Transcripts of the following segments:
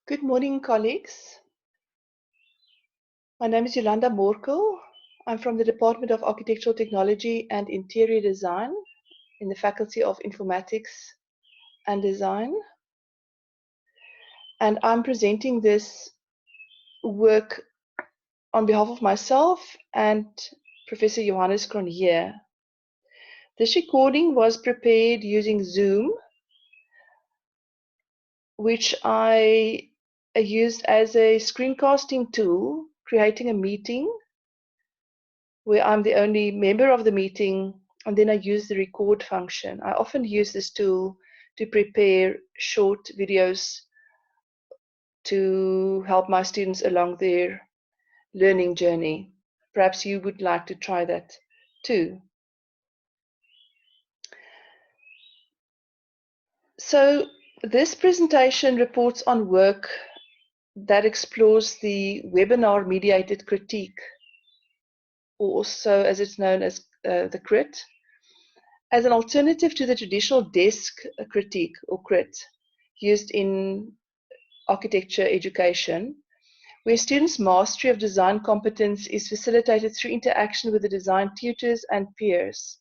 Good morning, colleagues. My name is Jolanda Morkel. I'm from the Department of Architectural Technology and Interior Design in the Faculty of Informatics and Design. And I'm presenting this work on behalf of myself and Professor Johannes Cronjé. This recording was prepared using Zoom, which I used as a screencasting tool, creating a meeting where I'm the only member of the meeting, and then I use the record function. I often use this tool to prepare short videos to help my students along their learning journey. Perhaps you would like to try that too. So this presentation reports on work that explores the webinar-mediated critique, or also as it's known as the CRIT, as an alternative to the traditional desk critique or crit used in architecture education, where students' mastery of design competence is facilitated through interaction with the design tutors and peers.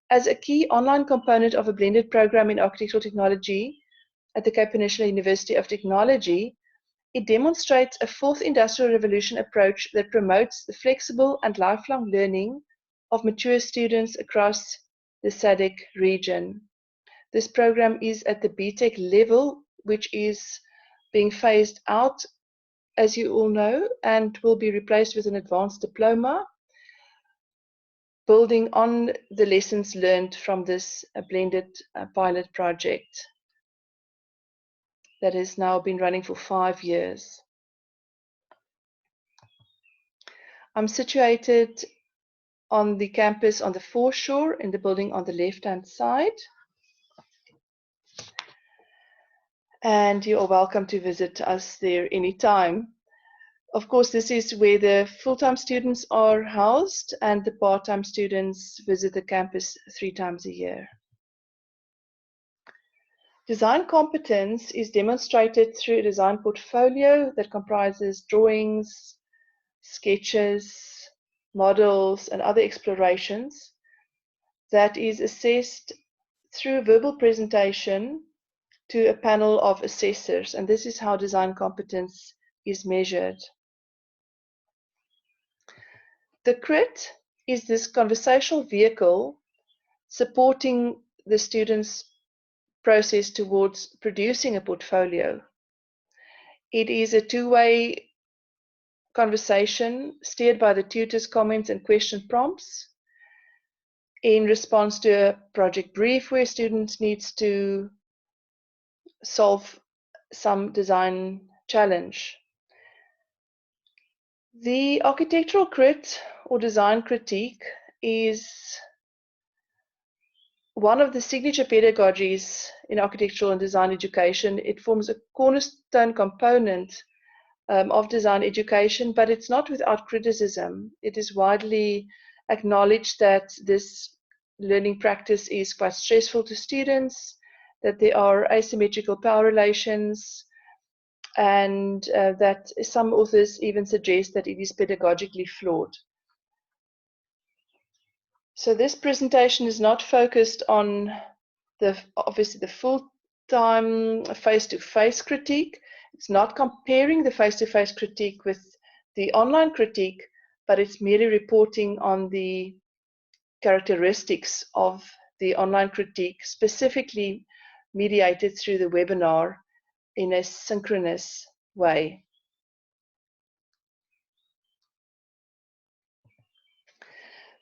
As a key online component of a blended program in architectural technology at the Cape Peninsula University of Technology, it demonstrates a fourth industrial revolution approach that promotes the flexible and lifelong learning of mature students across the SADC region. This program is at the BTech level, which is being phased out, as you all know, and will be replaced with an advanced diploma, building on the lessons learned from this blended pilot project that has now been running for 5 years. I'm situated on the campus on the foreshore in the building on the left-hand side. And you are welcome to visit us there anytime. Of course, this is where the full-time students are housed, and the part-time students visit the campus 3 times a year. Design competence is demonstrated through a design portfolio that comprises drawings, sketches, models, and other explorations that is assessed through verbal presentation to a panel of assessors, and this is how design competence is measured. The CRIT is this conversational vehicle supporting the students' process towards producing a portfolio. It is a two-way conversation steered by the tutors' comments and question prompts in response to a project brief where students needs to solve some design challenge. The architectural crit or design critique is one of the signature pedagogies in architectural and design education. It forms a cornerstone component of design education, but it's not without criticism. It is widely acknowledged that this learning practice is quite stressful to students, that there are asymmetrical power relations, and that some authors even suggest that it is pedagogically flawed. So this presentation is not focused on obviously the full-time face-to-face critique. It's not comparing the face-to-face critique with the online critique, but it's merely reporting on the characteristics of the online critique, specifically mediated through the webinar in a synchronous way.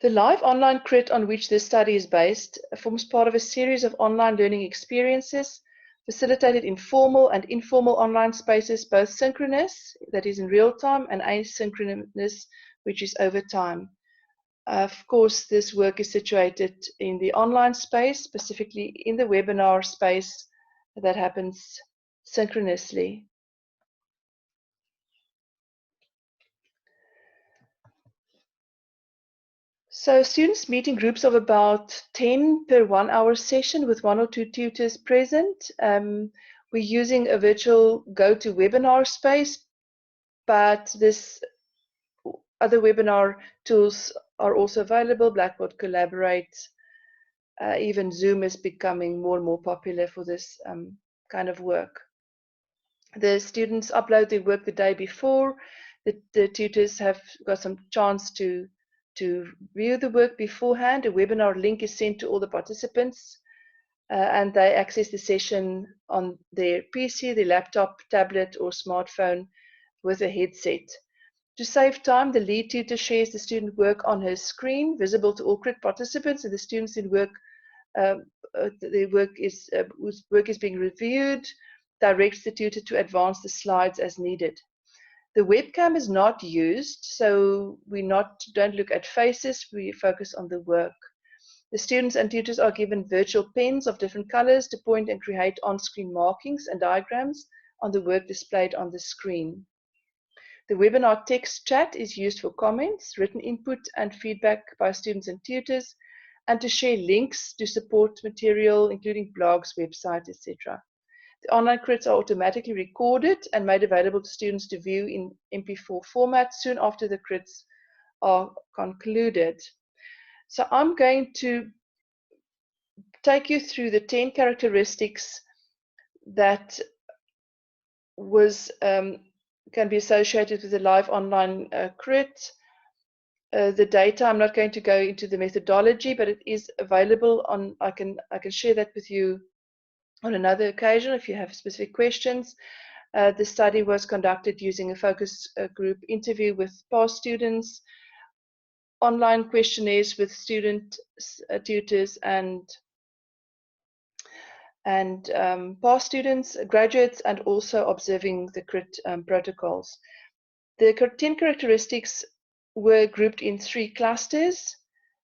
The live online crit on which this study is based forms part of a series of online learning experiences facilitated in formal and informal online spaces, both synchronous, that is in real time, and asynchronous, which is over time. Of course, this work is situated in the online space, specifically in the webinar space that happens synchronously. So students meet in groups of about 10 per 1 hour session with 1 or 2 tutors present. We're using a virtual GoToWebinar space, but this other webinar tools are also available. Blackboard Collaborate, even Zoom is becoming more and more popular for this kind of work. The students upload their work the day before. The tutors have got some chance to view the work beforehand. A webinar link is sent to all the participants, and they access the session on their PC, their laptop, tablet, or smartphone with a headset. To save time, the lead tutor shares the student work on her screen, visible to all CRIT participants, and the students in work, whose work is being reviewed, directs the tutor to advance the slides as needed. The webcam is not used, so we don't look at faces, we focus on the work. The students and tutors are given virtual pens of different colors to point and create on-screen markings and diagrams on the work displayed on the screen. The webinar text chat is used for comments, written input, and feedback by students and tutors, and to share links to support material, including blogs, websites, etc. The online crits are automatically recorded and made available to students to view in MP4 format soon after the crits are concluded. So I'm going to take you through the 10 characteristics that can be associated with the live online crit. The data, I'm not going to go into the methodology, but it is available on, I can share that with you on another occasion if you have specific questions. The study was conducted using a focus group interview with past students, online questionnaires with student tutors and past students, graduates, and also observing the CRIT protocols. The 10 characteristics were grouped in 3 clusters,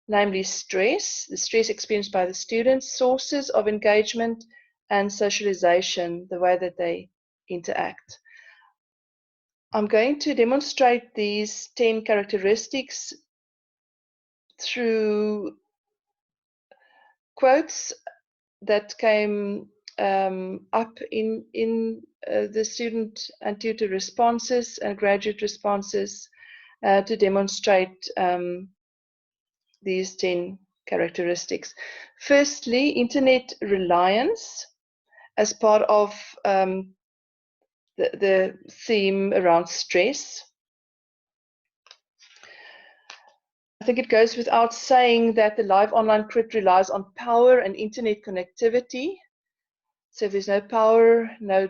namely stress, the stress experienced by the students, sources of engagement, and socialization, the way that they interact. I'm going to demonstrate these 10 characteristics through quotes that came up in the student and tutor responses and graduate responses to demonstrate these 10 characteristics. Firstly, internet reliance as part of the theme around stress. I think it goes without saying that the live online crit relies on power and internet connectivity. So if there's no power, no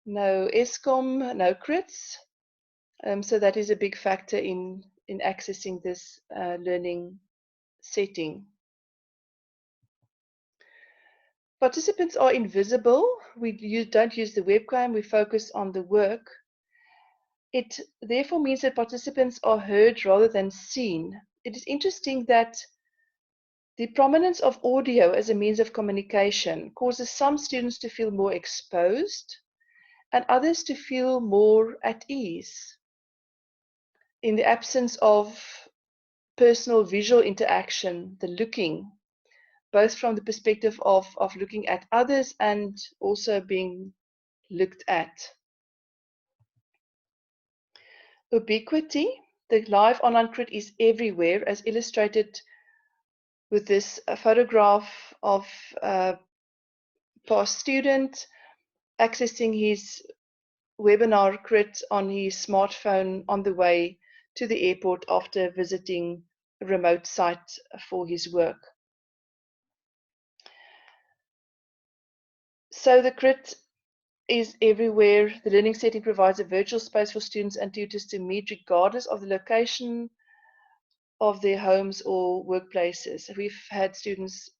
ESCOM, no crits. So that is a big factor in accessing this learning setting. Participants are invisible. We don't use the webcam, we focus on the work. It therefore means that participants are heard rather than seen. It is interesting that the prominence of audio as a means of communication causes some students to feel more exposed and others to feel more at ease in the absence of personal visual interaction, the looking, both from the perspective of looking at others and also being looked at. Ubiquity, the live online crit is everywhere, as illustrated with this photograph of a past student accessing his webinar crit on his smartphone on the way to the airport after visiting a remote site for his work. So the crit is everywhere. The learning setting provides a virtual space for students and tutors to meet regardless of the location of their homes or workplaces. We've had students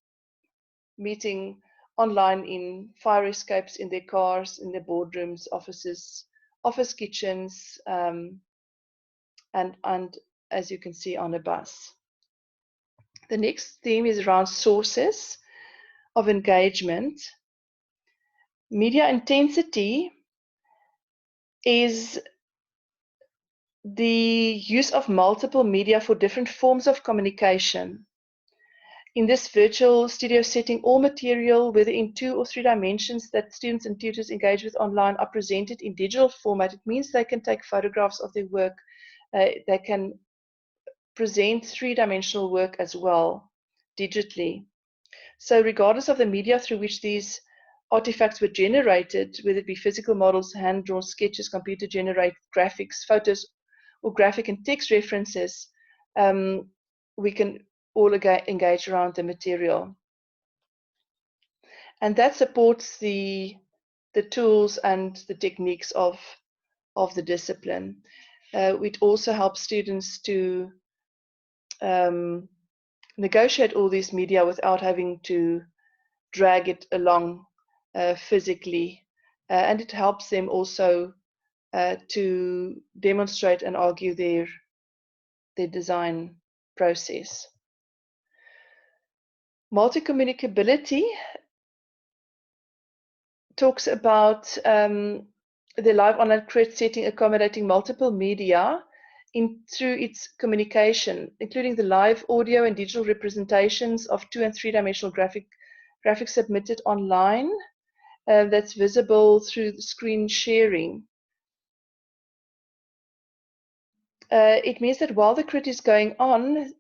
meeting online in fire escapes, in their cars, in their boardrooms, offices, office kitchens, and as you can see, on a bus. The next theme is around sources of engagement. Media intensity is the use of multiple media for different forms of communication. In this virtual studio setting, all material, whether in 2 or 3 dimensions that students and tutors engage with online, are presented in digital format. It means they can take photographs of their work. They can present 3-dimensional work as well, digitally. So regardless of the media through which these artifacts were generated, whether it be physical models, hand-drawn sketches, computer-generated graphics, photos, or graphic and text references, we can all engage around the material. And that supports the tools and the techniques of the discipline. It also helps students to negotiate all these media without having to drag it along physically. And it helps them also to demonstrate and argue their design process. Multi-communicability talks about the live online crit setting accommodating multiple media through its communication, including the live audio and digital representations of 2- and 3-dimensional graphics submitted online that's visible through the screen sharing. It means that while the crit is going on,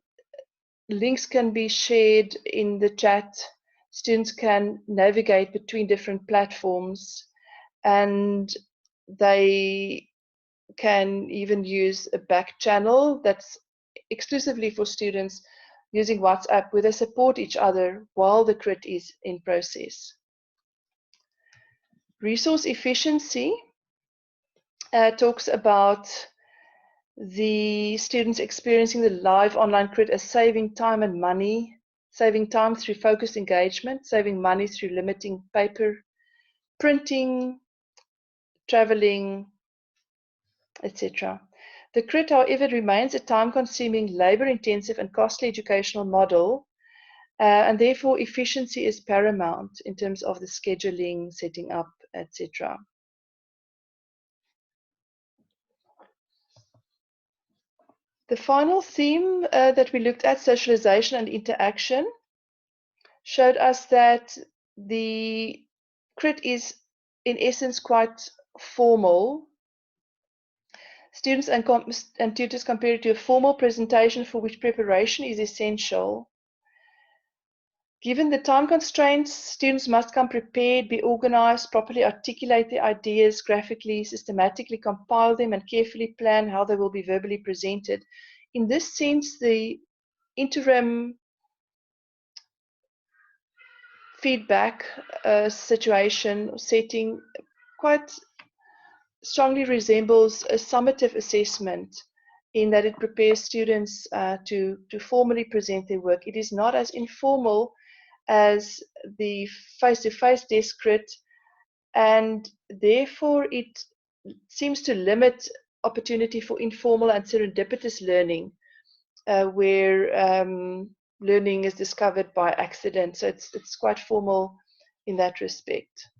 links can be shared in the chat. Students can navigate between different platforms, and they can even use a back channel that's exclusively for students using WhatsApp, where they support each other while the crit is in process. Resource efficiency talks about the students experiencing the live online crit as saving time and money, saving time through focused engagement, saving money through limiting paper printing, traveling, etc. The crit, however, remains a time-consuming, labor-intensive and costly educational model, and therefore efficiency is paramount in terms of the scheduling, setting up, etc. The final theme that we looked at, socialization and interaction, showed us that the crit is in essence quite formal. Students and tutors compare it to a formal presentation for which preparation is essential. Given the time constraints, students must come prepared, be organized, properly articulate their ideas graphically, systematically compile them, and carefully plan how they will be verbally presented. In this sense, the interim feedback situation setting quite strongly resembles a summative assessment in that it prepares students to formally present their work. It is not as informal as the face-to-face desk crit, and therefore it seems to limit opportunity for informal and serendipitous learning, where learning is discovered by accident. So it's quite formal in that respect.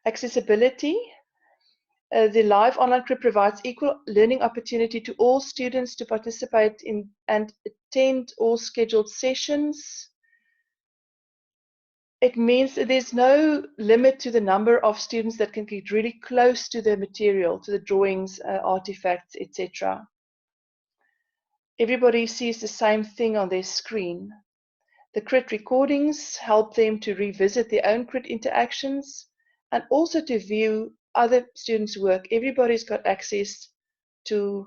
Accessibility. The live online crit provides equal learning opportunity to all students to participate in and attend all scheduled sessions. It means that there's no limit to the number of students that can get really close to the material, to the drawings, artifacts, etc. Everybody sees the same thing on their screen. The crit recordings help them to revisit their own crit interactions and also to view other students' work. Everybody's got access to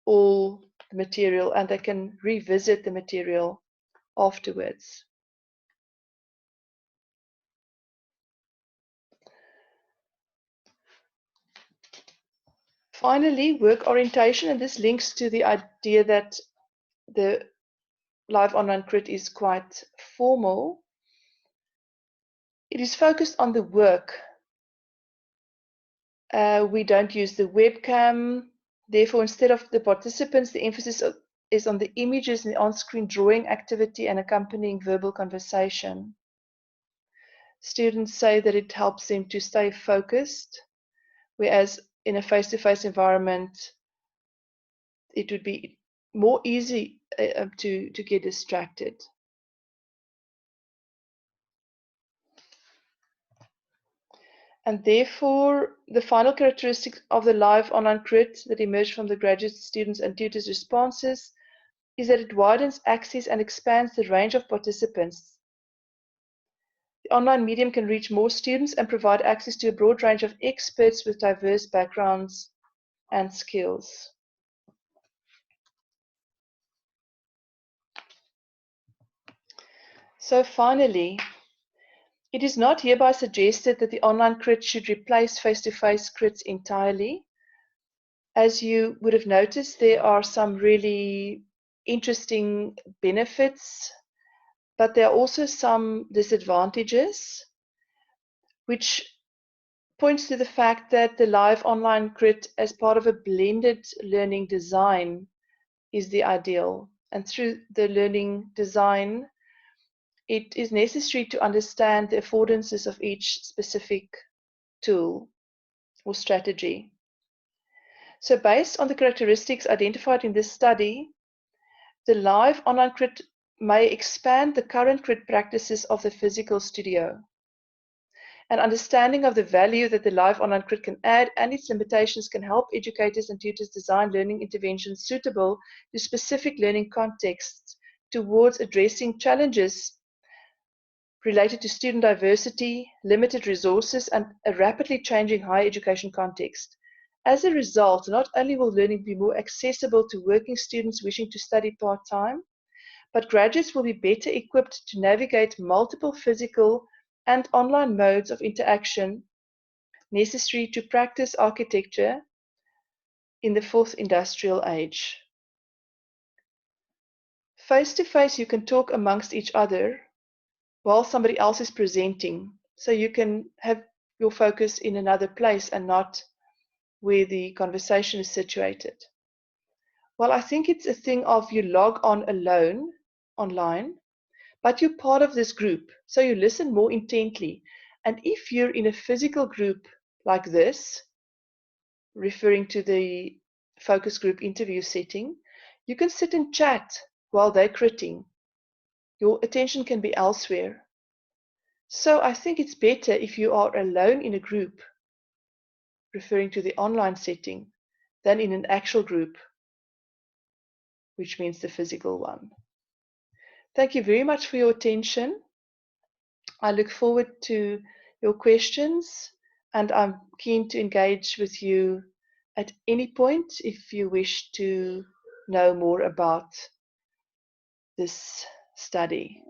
all the material and they can revisit the material afterwards. Finally, work orientation, and this links to the idea that the live online crit is quite formal. It is focused on the work. We don't use the webcam. Therefore, instead of the participants, the emphasis is on the images and the on-screen drawing activity and accompanying verbal conversation. Students say that it helps them to stay focused, whereas in a face-to-face environment, it would be more easy to get distracted. And therefore, the final characteristic of the live online crit that emerged from the graduate students' and tutors' responses is that it widens access and expands the range of participants. The online medium can reach more students and provide access to a broad range of experts with diverse backgrounds and skills. So finally, it is not hereby suggested that the online crit should replace face-to-face crits entirely. As you would have noticed, there are some really interesting benefits, but there are also some disadvantages, which points to the fact that the live online crit as part of a blended learning design is the ideal. And through the learning design, it is necessary to understand the affordances of each specific tool or strategy. So based on the characteristics identified in this study, the live online crit may expand the current crit practices of the physical studio. An understanding of the value that the live online crit can add and its limitations can help educators and tutors design learning interventions suitable to specific learning contexts towards addressing challenges related to student diversity, limited resources, and a rapidly changing higher education context. As a result, not only will learning be more accessible to working students wishing to study part-time, but graduates will be better equipped to navigate multiple physical and online modes of interaction necessary to practice architecture in the fourth industrial age. Face-to-face, you can talk amongst each other while somebody else is presenting. So you can have your focus in another place and not where the conversation is situated. Well, I think it's a thing of you log on alone online, but you're part of this group, so you listen more intently. And if you're in a physical group like this, referring to the focus group interview setting, you can sit and chat while they're critting. Your attention can be elsewhere. So I think it's better if you are alone in a group, referring to the online setting, than in an actual group, which means the physical one. Thank you very much for your attention. I look forward to your questions, and I'm keen to engage with you at any point if you wish to know more about this study.